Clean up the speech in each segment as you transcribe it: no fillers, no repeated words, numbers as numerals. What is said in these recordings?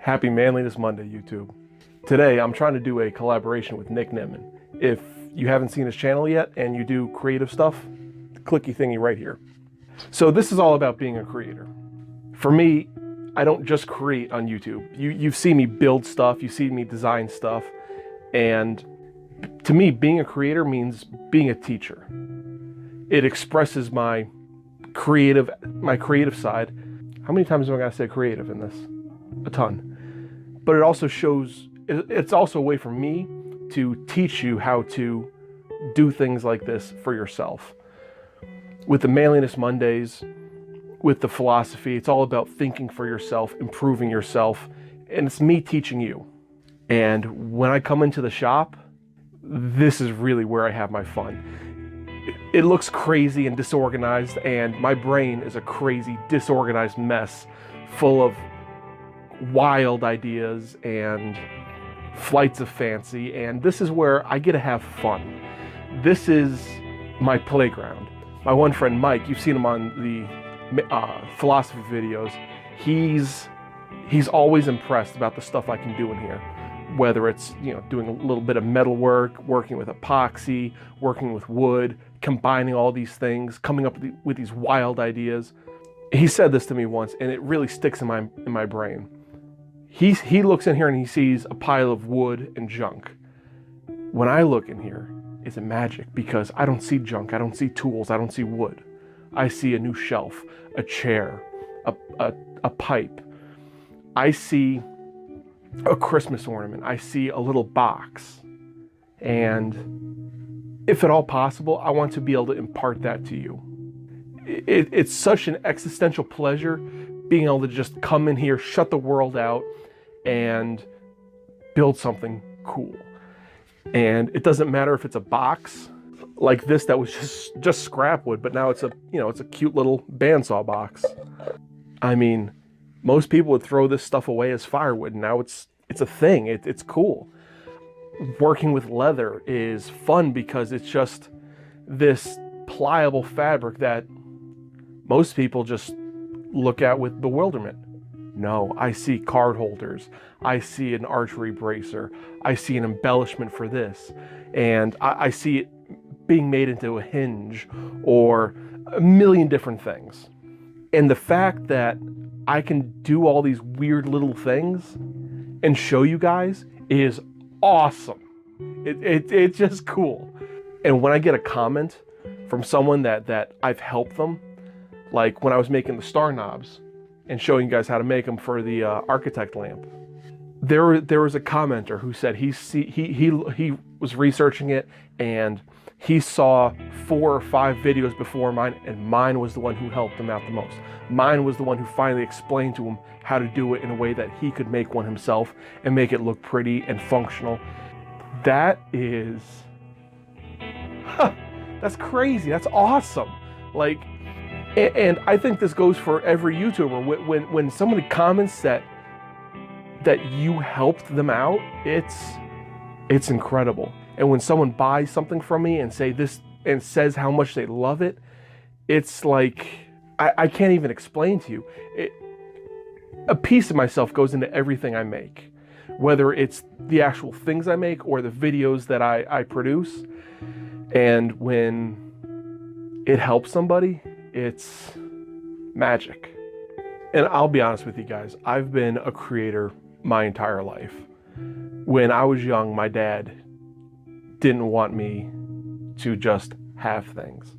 Happy Manliness Monday, YouTube. Today, I'm trying to do a collaboration with Knightsmith. If you haven't seen his channel yet and you do creative stuff, the clicky thingy right here. So this is all about being a creator. For me, I don't just create on YouTube. You've seen me build stuff, you see me design stuff, and to me, being a creator means being a teacher. It expresses my creative side. How many times am I going to say creative in this? A ton. But it also shows, it's also a way for me to teach you how to do things like this for yourself. With the Manliness Mondays, with the philosophy, it's all about thinking for yourself, improving yourself, and it's me teaching you. And when I come into the shop, this is really where I have my fun. It looks crazy and disorganized, and my brain is a crazy, disorganized mess full of wild ideas and flights of fancy, and this is where I get to have fun. This is my playground. My one friend Mike, you've seen him on the philosophy videos, he's always impressed about the stuff I can do in here. Whether it's, doing a little bit of metal work, working with epoxy, working with wood, combining all these things, coming up with these wild ideas. He said this to me once, and it really sticks in my brain. He looks in here and he sees a pile of wood and junk. When I look in here, it's magic because I don't see junk, I don't see tools, I don't see wood. I see a new shelf, a chair, a pipe. I see a Christmas ornament. I see a little box. And if at all possible, I want to be able to impart that to you. It's such an existential pleasure being able to just come in here, shut the world out, and build something cool. And it doesn't matter if it's a box like this that was just scrap wood, but now it's a cute little bandsaw box. I mean, most people would throw this stuff away as firewood, and now it's a thing. It's cool. Working with leather is fun because it's just this pliable fabric that most people just look at with bewilderment. No, I see card holders. I see an archery bracer. I see an embellishment for this. And I see it being made into a hinge or a million different things. And the fact that I can do all these weird little things and show you guys is awesome. It's just cool. And when I get a comment from someone that I've helped them, like when I was making the star knobs and showing you guys how to make them for the architect lamp, there was a commenter who said he was researching it and he saw 4 or 5 videos before mine, and mine was the one who helped him out the most. Mine was the one who finally explained to him how to do it in a way that he could make one himself and make it look pretty and functional. That is, that's crazy. That's awesome. Like, and I think this goes for every YouTuber. When somebody comments that you helped them out, it's incredible. And when someone buys something from me and says how much they love it, it's like, I can't even explain to you. A piece of myself goes into everything I make, whether it's the actual things I make or the videos that I produce. And when it helps somebody, it's magic. And I'll be honest with you guys, I've been a creator my entire life. When I was young, my dad didn't want me to just have things,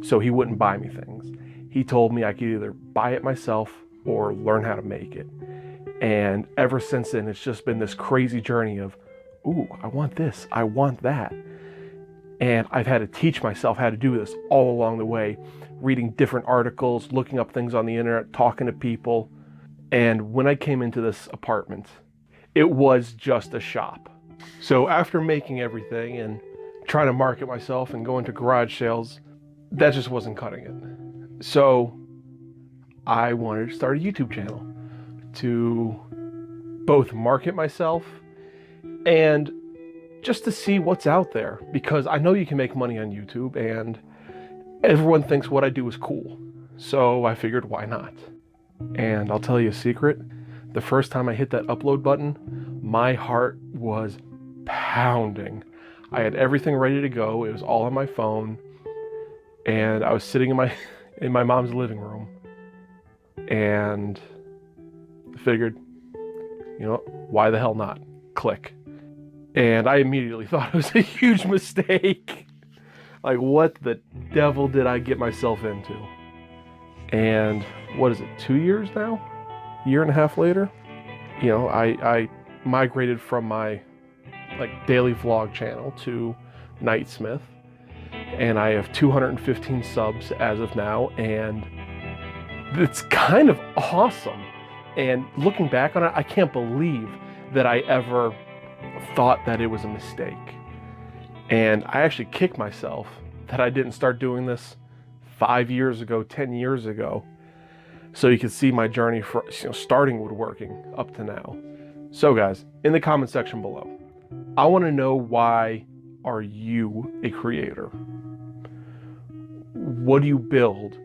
so he wouldn't buy me things. He told me I could either buy it myself or learn how to make it. And ever since then, it's just been this crazy journey of, ooh, I want this, I want that. And I've had to teach myself how to do this all along the way, reading different articles, looking up things on the internet, talking to people. And when I came into this apartment, it was just a shop. So after making everything and trying to market myself and going to garage sales, that just wasn't cutting it. So I wanted to start a YouTube channel to both market myself and just to see what's out there, because I know you can make money on YouTube and everyone thinks what I do is cool. So I figured, why not? And I'll tell you a secret, The first time I hit that upload button, my heart was pounding. I had everything ready to go. It was all on my phone. And I was sitting in my mom's living room. And I figured, you know, why the hell not? Click. And I immediately thought it was a huge mistake. Like, what the devil did I get myself into? And what is it, 2 years now? A year and a half later? You know, I migrated from my daily vlog channel to Knightsmith, and I have 215 subs as of now, and it's kind of awesome. And looking back on it, I can't believe that I ever thought that it was a mistake. And I actually kick myself that I didn't start doing this 5 years ago, 10 years ago, so you can see my journey from starting woodworking up to now. So guys, in the comment section below, I want to know, why are you a creator? What do you build?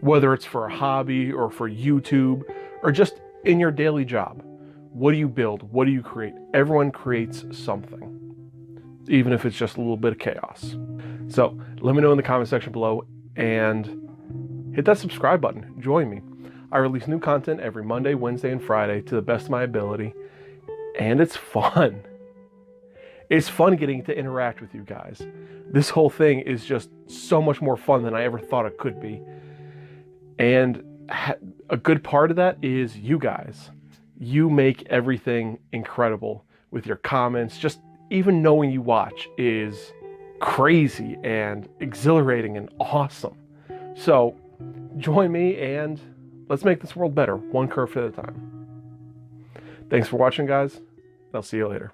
Whether it's for a hobby or for YouTube or just in your daily job, what do you build? What do you create? Everyone creates something, even if it's just a little bit of chaos. So let me know in the comment section below, and hit that subscribe button. Join me. I release new content every Monday, Wednesday, and Friday to the best of my ability, and it's fun. It's fun getting to interact with you guys. This whole thing is just so much more fun than I ever thought it could be. And a good part of that is you guys. You make everything incredible with your comments. Just even knowing you watch is crazy and exhilarating and awesome. So join me and let's make this world better, one kerf at a time. Thanks for watching, guys. I'll see you later.